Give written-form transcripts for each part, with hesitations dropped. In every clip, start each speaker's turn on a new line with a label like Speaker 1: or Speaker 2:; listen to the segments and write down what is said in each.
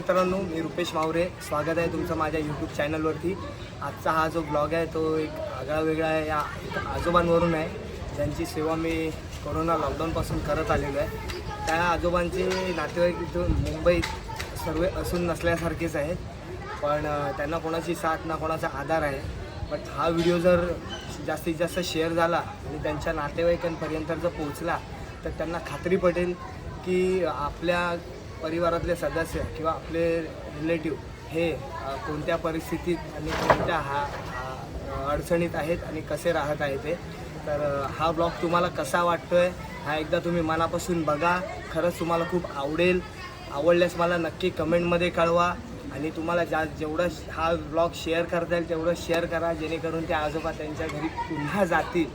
Speaker 1: मित्रांनो, मी रुपेश मावरे. स्वागत आहे तुमचं माझ्या यूट्यूब चॅनलवरती. आजचा हा जो ब्लॉग आहे तो एक आगळा वेगळा आहे. या आजोबांवरून आहे, ज्यांची सेवा मी कोरोना लॉकडाऊनपासून करत आलेलो आहे. त्या आजोबांचे नातेवाईक इथून मुंबईत सर्व असून नसल्यासारखेच आहेत, पण त्यांना कोणाची साथ ना कोणाचा आधार आहे. बट हा व्हिडिओ जर जास्तीत जास्त शेअर झाला आणि त्यांच्या नातेवाईकांपर्यंत जर पोहोचला तर त्यांना खात्री पटेल की आपल्या परिवारातले सदस्य किंवा आपले रिलेटिव्ह हे कोणत्या परिस्थितीत आणि कोणत्या अडचणीत आहेत आणि कसे राहत आहेत ते. तर हा ब्लॉग तुम्हाला कसा वाटतो आहे हा एकदा तुम्ही मनापासून बघा. खरंच तुम्हाला खूप आवडल्यास मला नक्की कमेंटमध्ये कळवा. आणि तुम्हाला जेवढं हा ब्लॉग शेअर करता येईल तेवढं शेअर करा, जेणेकरून ते आजोबा त्यांच्या घरी पुन्हा जातील.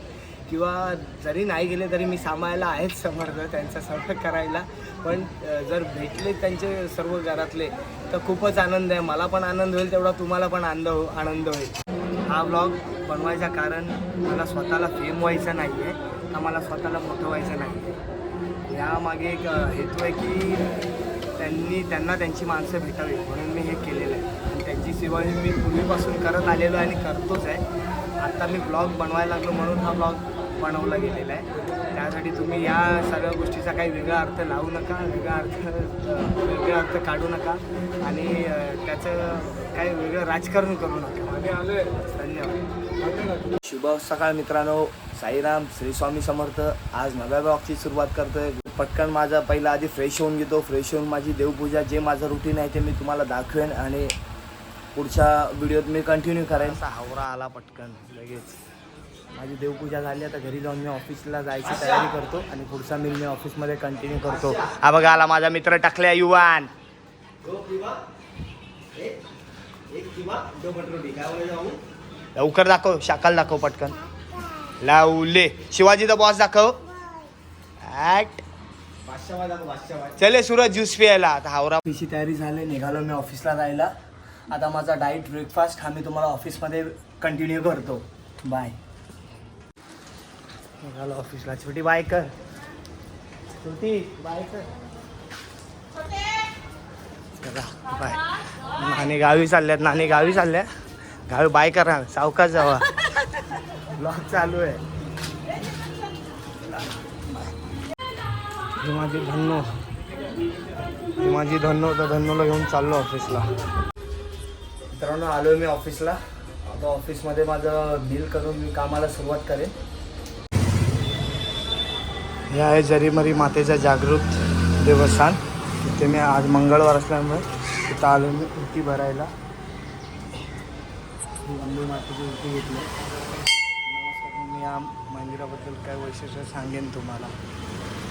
Speaker 1: किंवा जरी नाही गेले तरी मी सांभाळायला आहेच समर्थ त्यांचा सर्व करायला. पण जर भेटले त्यांचे सर्व घरातले तर खूपच आनंद आहे. मला पण आनंद होईल तेवढा तुम्हाला पण आनंद होईल. हा ब्लॉग बनवायचं कारण मला स्वतःला फेम व्हायचं नाही आहे का मला स्वतःला मोठं व्हायचं नाही आहे. यामागे एक हेतू आहे की त्यांना त्यांची माणसं भेटावी म्हणून मी हे केलेलं आहे. आणि त्यांची सेवा ही मी पूर्वीपासून करत आलेलो आहे आणि करतोच आहे. आत्ता मी ब्लॉग बनवायला लागलो म्हणून हा ब्लॉग बनवला गेलेला आहे. त्यासाठी तुम्ही या सगळ्या गोष्टीचा काही वेगळा अर्थ लावू नका, वेगळा अर्थ काढू नका आणि त्याचं काही वेगळं राजकारण करू नका. धन्यवाद. शुभ सकाळ मित्रांनो. साईराम, श्री स्वामी समर्थ. आज नव्या ब्लॉगची सुरुवात करतोय. पटकन माझा पहिला आधी फ्रेश होऊन घेतो. फ्रेश होऊन माझी देवपूजा, जे माझं रुटीन आहे ते मी तुम्हाला दाखवेन आणि पुढच्या व्हिडिओत मी कंटिन्यू करेन. असा हावरा आला पटकन लगेच. माझी देवपूजा झाली, आता घरी जाऊन मी ऑफिसला जायची तयारी करतो आणि पुढचा मील मी ऑफिसमध्ये कंटिन्यू करतो. हा बघा आला माझा मित्र टाकल्या युवान. लवकर दाखव, शाकाल दाखव पटकन. लावले शिवाजी द बॉस दाखव. चले सूरज ज्यूस प्यायला. आता हावरा पिशी तयारी झाली, निघालो मी ऑफिसला जायला. आता माझा डाईट ब्रेकफास्ट हा मी तुम्हाला ऑफिसमध्ये कंटिन्यू करतो. बाय. निघालो ऑफिसला. छोटी बाय कर, छोटी बाय कर. बाय. नानी गावी चालल्यात, गावी बाय करा. सावकाश जावा, ब्लॉग चालू आहे. माझी धन्नो तर धन्नोला घेऊन चाललो ऑफिसला. मित्रांनो आलो मी ऑफिसला. आता ऑफिसमध्ये माझं बिल करून मी कामाला सुरुवात करेन. हे आहे जरीमरी मातेचं जागृत देवस्थान. तिथे मी आज मंगळवार असल्यामुळे तिथं आलो मी उटी भरायला. अंबे मातेची उटी घेतली. नमस्कार. मी या मंदिराबद्दल काय वैशिष्ट्य सांगेन तुम्हाला.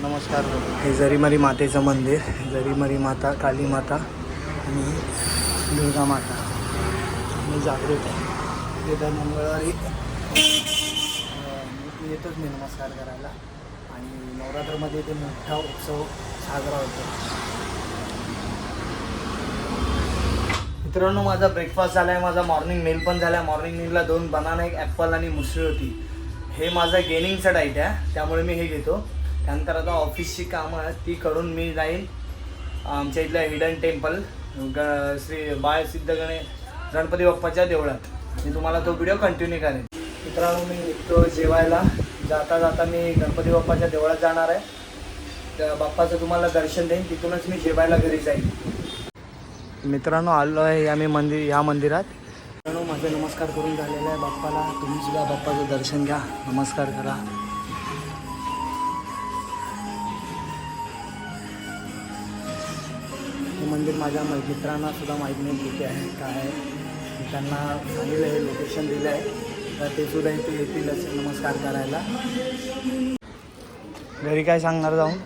Speaker 1: नमस्कार. हे जरीमरी मातेचं मंदिर. जरीमरी माता, काली माता आणि दुर्गा माता मी जागृत आहे. येत्या मंगळवारी येतोच मी नमस्कार करायला. आणि नवरात्रमध्ये इथे मोठा उत्सव साजरा होतो. मित्रांनो माझा ब्रेकफास्ट झाला आहे, माझा मॉर्निंग मील पण झाला आहे. मॉर्निंग मीलला 2 बनाना, 1 ॲपल आणि मुसळी होती. हे माझं गेनिंगचं डाईट आहे, त्यामुळे मी हे घेतो. त्यानंतर आता ऑफिसची कामं आहेत ती करून मी जाईन आमच्या इथल्या हिडन टेम्पल श्री बाळसिद्ध गणपती बाप्पाच्या देवळात. मी तुम्हाला तो व्हिडिओ कंटिन्यू करेन. मित्रांनो मी निघतो जेवायला. जाता जाता मी गणपती बाप्पाच्या देवळात जाणार आहे. त्या बाप्पाचं तुम्हाला दर्शन देईन, तिथूनच मी जेवायला घरी जाईन. मित्रांनो आलो आहे या मंदिरात. मित्रांनो माझा नमस्कार करून झालेला आहे बाप्पाला. तुम्ही सुद्धा बाप्पाचं दर्शन घ्या, नमस्कार करा. हे मंदिर माझ्या मित्रांना सुद्धा माहीत नाही कुठे आहे काय आहे. मी त्यांना सांगितलं आहे, लोकेशन दिलं आहे, तर ते सुद्धा इथे येतीलच नमस्कार करायला. घरी काय सांगणार जाऊन?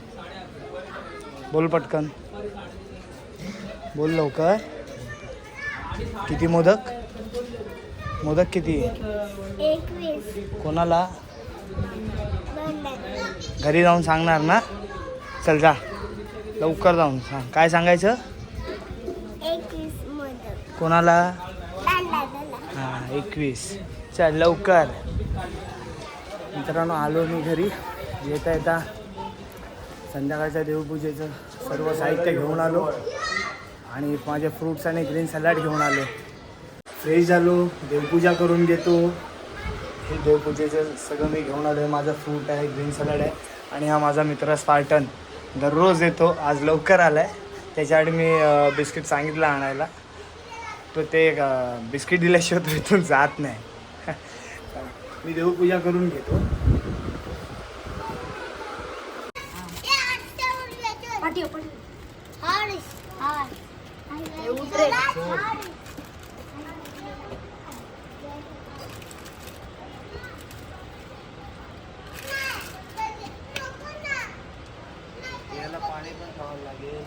Speaker 1: बोल पटकन, बोल लवकर. किती मोदक किती?
Speaker 2: 21.
Speaker 1: कोणाला? घरी जाऊन सांगणार ना? चल जा लवकर जाऊन सांग. काय सांगायचं?
Speaker 2: 21 मोदक.
Speaker 1: कोणाला?
Speaker 2: दादाला.
Speaker 1: 21. चल लवकर. मित्रांनो आलो मी घरी. येता संध्याकाळच्या देवपूजेचं सर्व साहित्य घेऊन आलो आणि माझे फ्रूट्स आणि ग्रीन सॅलड घेऊन आलो. फ्रेश झालो, देवपूजा करून घेतो. हे देवपूजेचं सगळं मी घेऊन आलो आहे. माझा फ्रूट आहे, ग्रीन सॅलड आहे आणि हा माझा मित्र स्पार्टन दररोज येतो. आज लवकर आला आहे, त्याच्यासाठी मी बिस्किट सांगितलं आणायला. तो ते बिस्किट दिल्याशिवाय तो इथून जात नाही. मी देवपूजा करून घेतो. याला पाणी पण खावं लागेल.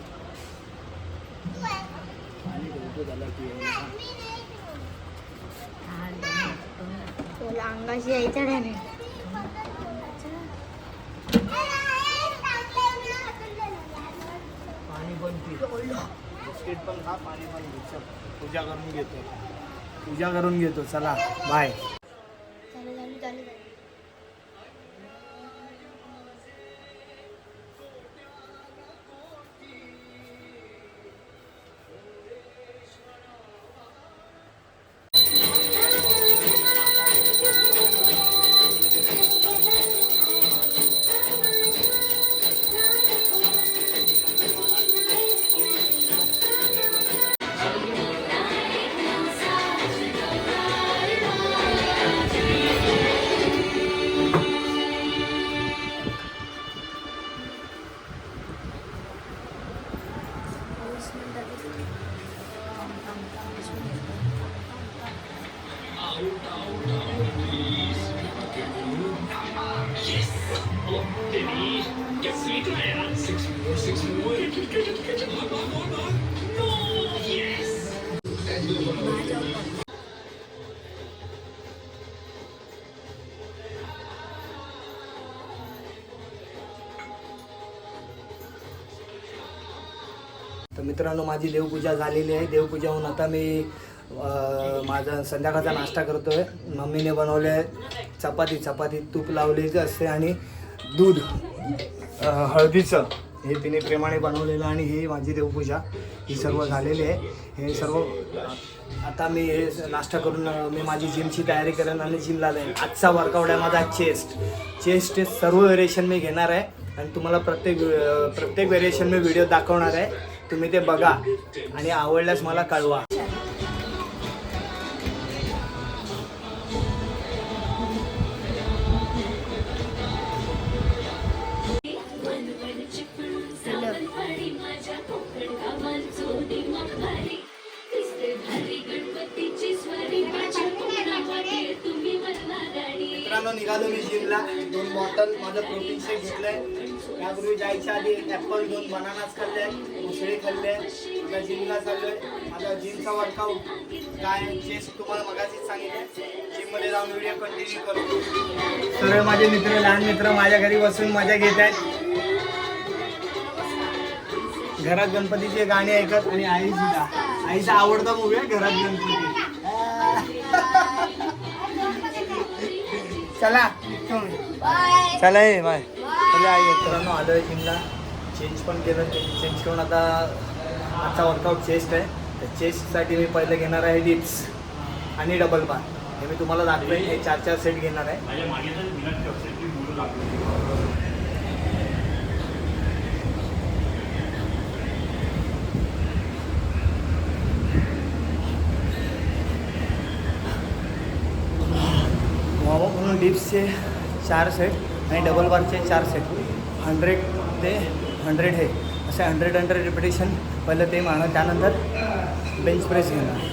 Speaker 1: पाणी भरपूर झालं की
Speaker 2: अंगाशी यायचं नाही.
Speaker 1: पाणी पण पी, बिस्किट पण खा, पाणी पण घे. चल पूजा करून घेतो. चला बाय. तर मित्रांनो, माझी देवपूजा झालेली आहे. देवपूजाहून आता मी माझा संध्याकाळचा नाश्ता करतोय. मम्मीने बनवले चपाती तूप लावलेली असते आणि दूध हळदीचं हे तिने प्रेमाने बनवलेलं. आणि ही माझी देवपूजा ही सर्व झालेली आहे. हे सर्व आता मी हे नाश्ता करून मी माझी जिमची तयारी करेन आणि जिमला जाईन. आजचा वर्कआउट आहे माझा चेस्ट सर्व व्हेरिएशन मी घेणार आहे आणि तुम्हाला प्रत्येक व्हेरिएशन मी व्हिडिओ दाखवणार आहे. तुम्ही ते बघा आणि आवडल्यास मला कळवा. मित्रांनो, निघालो मी जिमला. 2 बॉटल माझं प्रोटीन शेक घेतलंय. त्यापूर्वी जायच्या आधी एक ॲपल, 2 बनानास खाल्ले, मुसळी खाल्ले. आता जिमला चाललोय. माझा जिमचा वर्कआउट काय चेस्ट तुम्हाला मगाशीच सांगितलं. जिममध्ये जाऊन व्हिडिओ कंटिन्यू करतो. सर्व माझे मित्र, लहान मित्र माझ्या घरी बसून मजा घेत आहेत. घरात गणपतीचे गाणे ऐकत आणि आई सुद्धा. आईचा आवडता मूवी आहे घरात गणपती. चला चला बाय. आई मित्रांनो, आलो आहे जिमला. चेंज पण केलं. चेंज करून आता आजचा वर्कआउट चेस्ट आहे. तर चेस्टसाठी मी पहिलं घेणार आहे डिप्स आणि डबल बार. हे मी तुम्हाला दाखवेन. हे 4 सेट घेणार आहे. म्हणून डिप्सचे 4 सेट आणि डबल बारचे 4 सेट. 100 ते 100 हे असे 100 रिपिटेशन पहिलं ते मागणं. त्यानंतर बेंच प्रेस घेणार.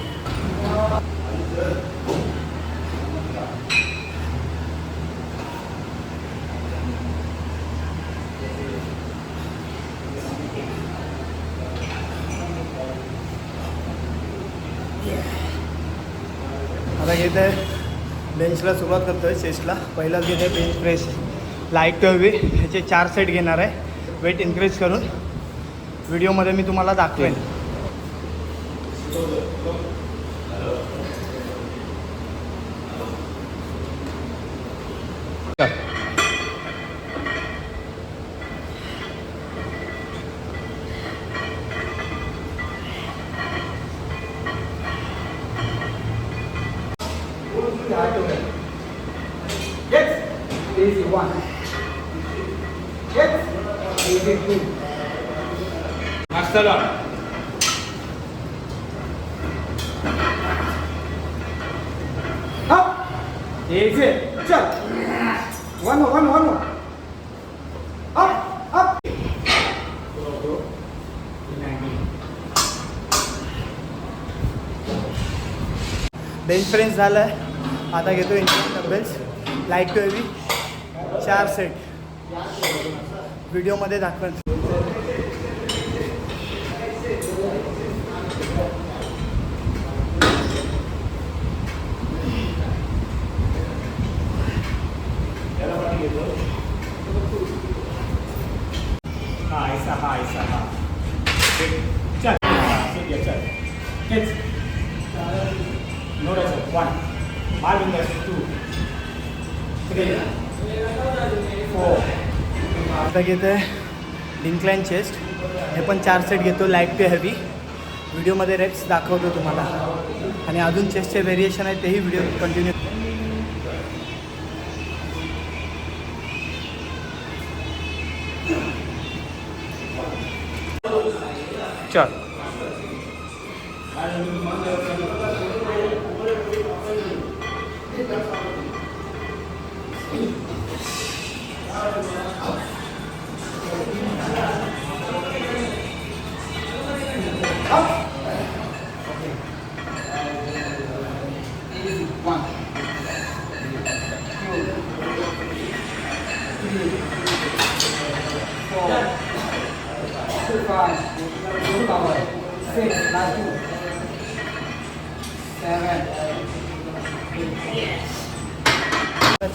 Speaker 1: आता येते बेंचला सुरुवात करतो आहे. चेस्टला पहिलाच घेते बेंच प्रेस लाईक टू हवी. ह्याचे 4 सेट घेणार आहे. वेट इन्क्रीज करून व्हिडिओमध्ये मी तुम्हाला दाखवेन. 1. Yes. Easy 2.
Speaker 3: Marcelo.
Speaker 1: Up. Easy. Chal. One more. Up. Bench press झालं आहे. आता घेतो Indian doubles light to heavy 4 set व्हिडिओमध्ये दाखवेन.
Speaker 3: हा ऐसा चल चल तेच नोडायचं 1 मालविंदर 2 3 4.
Speaker 1: आता घेतो आहे डिंक्लाइन चेस्ट. हे पण 4 सेट घेतो लाईट टू हेवी. व्हिडिओमध्ये रेप्स दाखवतो तुम्हाला. आणि अजून चेस्टचे व्हेरिएशन आहेत तेही व्हिडिओ कंटिन्यू.
Speaker 3: चल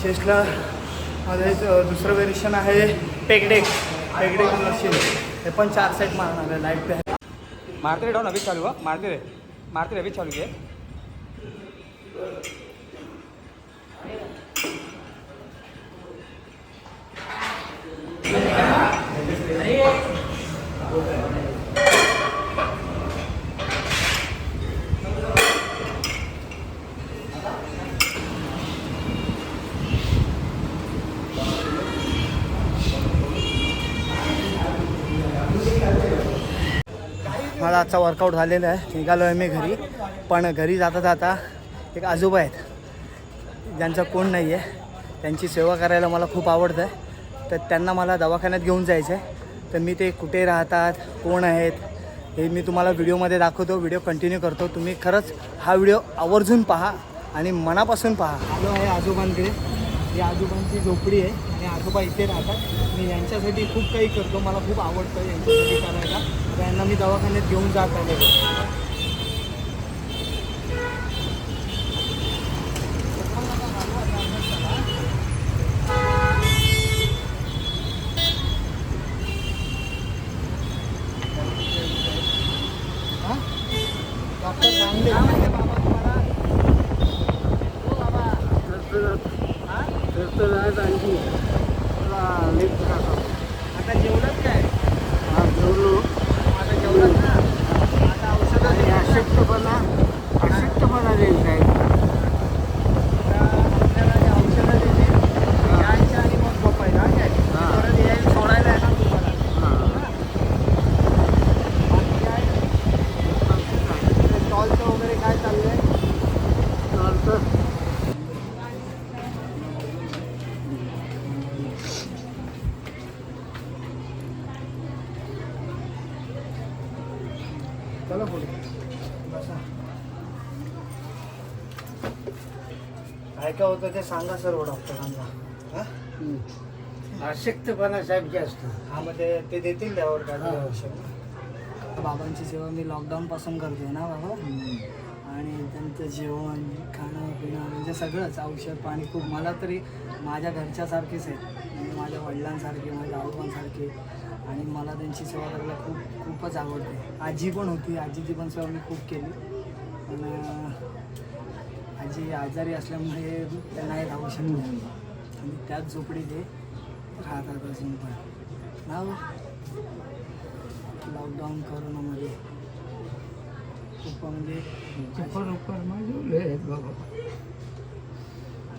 Speaker 1: चेस्टला मध्ये दुसरं व्हेरिएशन आहे पेगडेक मशीन. हे पण 4 सेट मारणार आहे लाईट पे.
Speaker 3: मारते रे डाऊन अभी चालू मारते रे अभी चालू घे.
Speaker 1: माझा आजचा वर्कआउट झालेला आहे. निघालो आहे मी घरी. पण घरी जाता एक आजोबा आहेत ज्यांचा कोण नाही आहे. त्यांची सेवा करायला मला खूप आवडतं आहे. तर त्यांना मला दवाखान्यात घेऊन जायचं आहे. तर मी ते कुठे राहतात, कोण आहेत हे मी तुम्हाला व्हिडिओमध्ये दाखवतो. व्हिडिओ कंटिन्यू करतो. तुम्ही खरंच हा व्हिडिओ आवर्जून पहा आणि मनापासून पहा. आलो आहे आजोबांकडे. ही आजोबांची झोपडी आहे आणि आजोबा इथे राहतात. मी यांच्यासाठी खूप काही करतो. मला खूप आवडतं यांच्यासाठी करायला. त्यांना मी दवाखान्यात घेऊन जात आले. डॉक्टर सांगले बाबा तुम्हाला हो बाबा आता जेवलंच काय? जेवलो. आता जेवलंच ना. आता औषधाने अशक्तपणा देईल काय. आपल्याला जे औषधं देते यायच्या आणि मग झोपायला काय परत यायला सोडायला येणार तुम्हाला. बाकी काय स्टॉलचं वगैरे काय चाललं आहे? स्टॉलचं चला पुढे बसा. काय काय होतं ते सांगा सर्व डॉक्टरांना.
Speaker 4: अशक्तपणा साहेब जास्त.
Speaker 1: हा मग ते देतील त्यावर काय औषध. बाबांची सेवा मी लॉकडाऊनपासून करते ना बाबा. आणि त्यांचं जेवण खाणं पिणं म्हणजे सगळंच औषध पाणी खूप मला तरी माझ्या घरच्यासारखेच आहेत. म्हणजे माझ्या वडिलांसारखे माझ्या आजोबांसारखे. आणि मला त्यांची सेवा करायला खूपच आवडते. आजी पण होती. आजीची पण सेवा मी खूप केली. पण आजी आजारी असल्यामुळे त्यांना हे राहू शकले आणि त्याच झोपडीत ते राहतात अजून पण ना. लॉकडाऊन कोरोनामध्ये खूप म्हणजे
Speaker 4: बाबा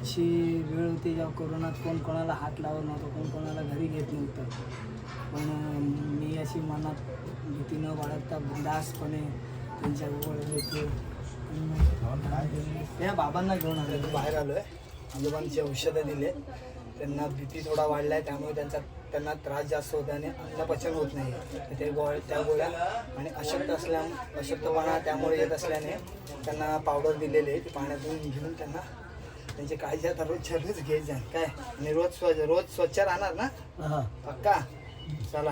Speaker 1: अशी वेळ होती जेव्हा कोरोनात कोण कोणाला हात लावत नव्हतं, कोण कोणाला घरी घेत नव्हतं. पण मी अशी मनात भीती न बाळगता बिंदासपणे त्यांच्याजवळ येतो. त्या बाबांना घेऊन आलो, बाहेर आलो आहे. आजोबांची औषधं दिले, त्यांना बीपी थोडा वाढला आहे, त्यामुळे त्यांना त्रास जास्त होतो आणि अन्नपचन होत नाही. ते त्या गोळ्या आणि अशक्तपणा त्यामुळे येत असल्याने त्यांना पावडर दिलेली आहे. ती पाण्यातून घेऊन त्यांना त्यांची काळजी आता रोज घ्यायची आहे काय. आणि रोज स्वच्छ राहणार ना पक्का. चला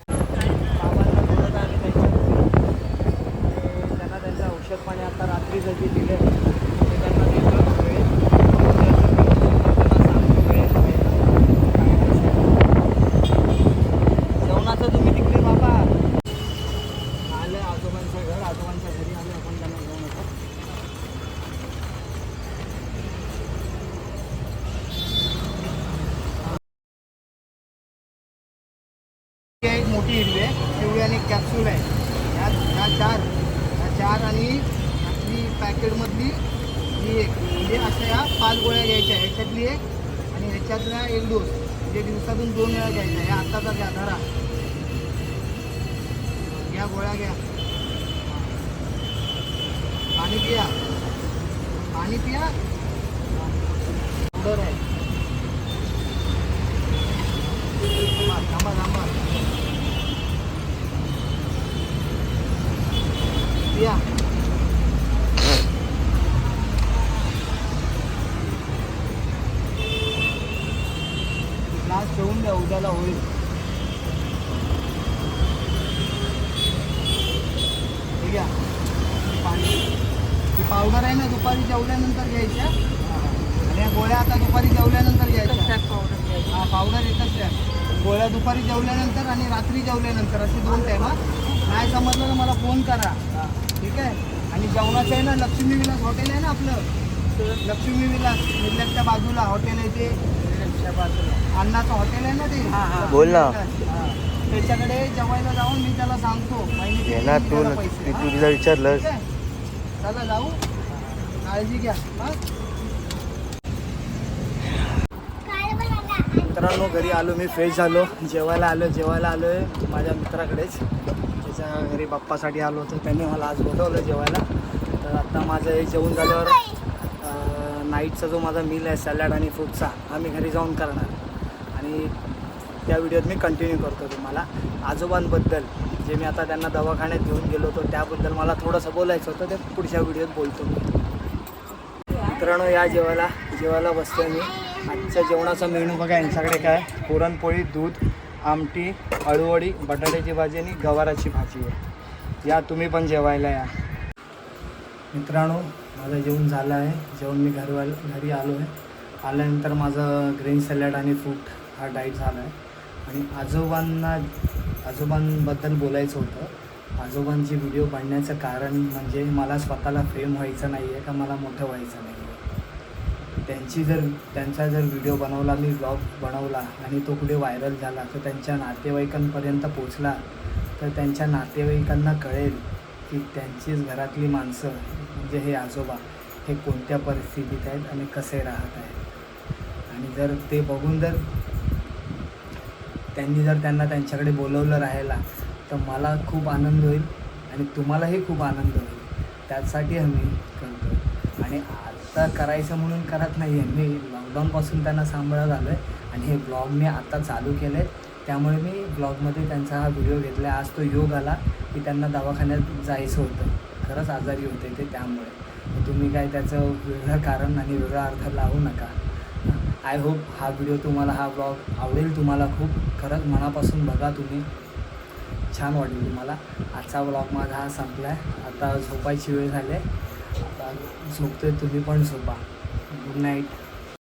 Speaker 1: बाबांना बोलत आणि त्यांना त्यांचं औषध पाणी आता रात्री जर दिले ते त्यांना देतो वेळ. जेवणाचं तुम्ही तिकडे बाबा आलं आजोबांचं घर, आजोबांच्या घरी आले आपण त्यांना घेऊन येतो. एक मोठी हिरवी आहे, पिवळी आणि कॅप्सूल आहे. ह्या चार आणि आपली पॅकेटमधली ही एक, म्हणजे अशा ह्या 5 गोळ्या घ्यायच्या. ह्याच्यातली एक आणि ह्याच्यातल्या 1 डोस, म्हणजे दिवसातून 2 वेळा घ्यायच्या. ह्या आत्ताचा घ्या, धरा घ्या, गोळ्या घ्या. पाणी पिया, पाणी पिया. पावडर आहे, थांबा पिया. ग्लास ठेवून द्या, उद्याला होईल. ठीक आहे, पाणी. ती पावडर आहे ना, दुपारी जेवल्यानंतर घ्यायच्या. आणि या गोळ्या आता दुपारी जेवल्यानंतर घ्यायच्या. हा, पावडर एकच द्या. गोळ्या दुपारी जेवल्यानंतर आणि रात्री जेवल्यानंतर असे 2 टाईम. नाही समजलं तर मला फोन करा, ठीक आहे. आणि जेवणाचं आहे ना, लक्ष्मी विलास हॉटेल आहे ना आपलं, लक्ष्मी विलास निर्लजच्या बाजूला हॉटेल आहे. ते अन्नाचं हॉटेल आहे ना, ते
Speaker 3: बोल ना.
Speaker 1: त्याच्याकडे जेवायला जाऊन मी त्याला सांगतो पैसे.
Speaker 3: तुला विचारलं.
Speaker 1: चला जाऊ, काळजी घ्या. मित्रांनो घरी आलो, मी फ्रेश झालो, जेवायला आलो आहे माझ्या मित्राकडेच. त्याच्या घरी बाप्पासाठी आलो होतो, त्यांनी मला आज बोलवलं जेवायला. तर आता माझं हे जेवण झाल्यावर नाईटचा जो माझा मील आहे सॅलड आणि फ्रूटचा, हा मी घरी जाऊन करणार. आणि त्या व्हिडिओत मी कंटिन्यू करतो तुम्हाला. आजोबांबद्दल जे मी आता त्यांना दवाखान्यात घेऊन गेलो होतो त्याबद्दल मला थोडंसं बोलायचं होतं, ते पुढच्या व्हिडिओत बोलतो मी. मित्रांनो या जेवायला बसतो मी. आजच्या जेवणाचा मेनू बघा यांच्याकडे काय, पुरणपोळी, दूध, आमटी, अळूवडी, बटाट्याची भाजी आणि गवाराची भाजी आहे. या तुम्ही पण जेवायला या. मित्रांनो माझं जेवण झालं आहे. मी घरी आलो आहे. आल्यानंतर माझं ग्रीन सॅलड आणि फ्रूट हा डाईट झाला आहे. आणि आजोबांबद्दल बोलायचं होतं. आजोबांची व्हिडिओ बनण्याचं कारण म्हणजे मला स्वतःला फेम व्हायचं नाही आहे का मला मोठं व्हायचं नाही आहे. त्यांचा जर व्हिडिओ बनवला, मी ब्लॉग बनवला आणि तो कुठे व्हायरल झाला तर त्यांच्या नातेवाईकांपर्यंत पोचला तर त्यांच्या नातेवाईकांना कळेल की त्यांचीच घरातली माणसं म्हणजे हे आजोबा हे कोणत्या परिस्थितीत आहेत आणि कसे राहत आहेत. आणि जर ते बघून त्यांना त्यांच्याकडे बोलवलं राहायला तर मला खूप आनंद होईल आणि तुम्हालाही खूप आनंद होईल. त्यासाठी आम्ही करतो. आणि आता करायचं म्हणून करत नाही आहे, मी लॉकडाऊनपासून त्यांना सांभाळत आलो आहे. आणि हे ब्लॉग मी आता चालू केले, त्यामुळे मी ब्लॉगमध्ये त्यांचा हा व्हिडिओ घेतला. आज तो योग आला की त्यांना दवाखान्यात जायचं होतं, खरंच आजारी होते ते, त्यामुळे तुम्ही काय त्याचं वेगळं कारण आणि वेगळा अर्थ लावू नका. आय होप हा व्हिडिओ तुम्हाला, हा ब्लॉग आवडेल तुम्हाला खूप. खरंच मनापासून बघा तुम्ही, छान वाटेल तुम्हाला. आजचा ब्लॉग माझा हा संपला आहे. आता झोपायची वेळ झाली आहे. आता झोपतोय, तुम्ही पण झोपा. Good night.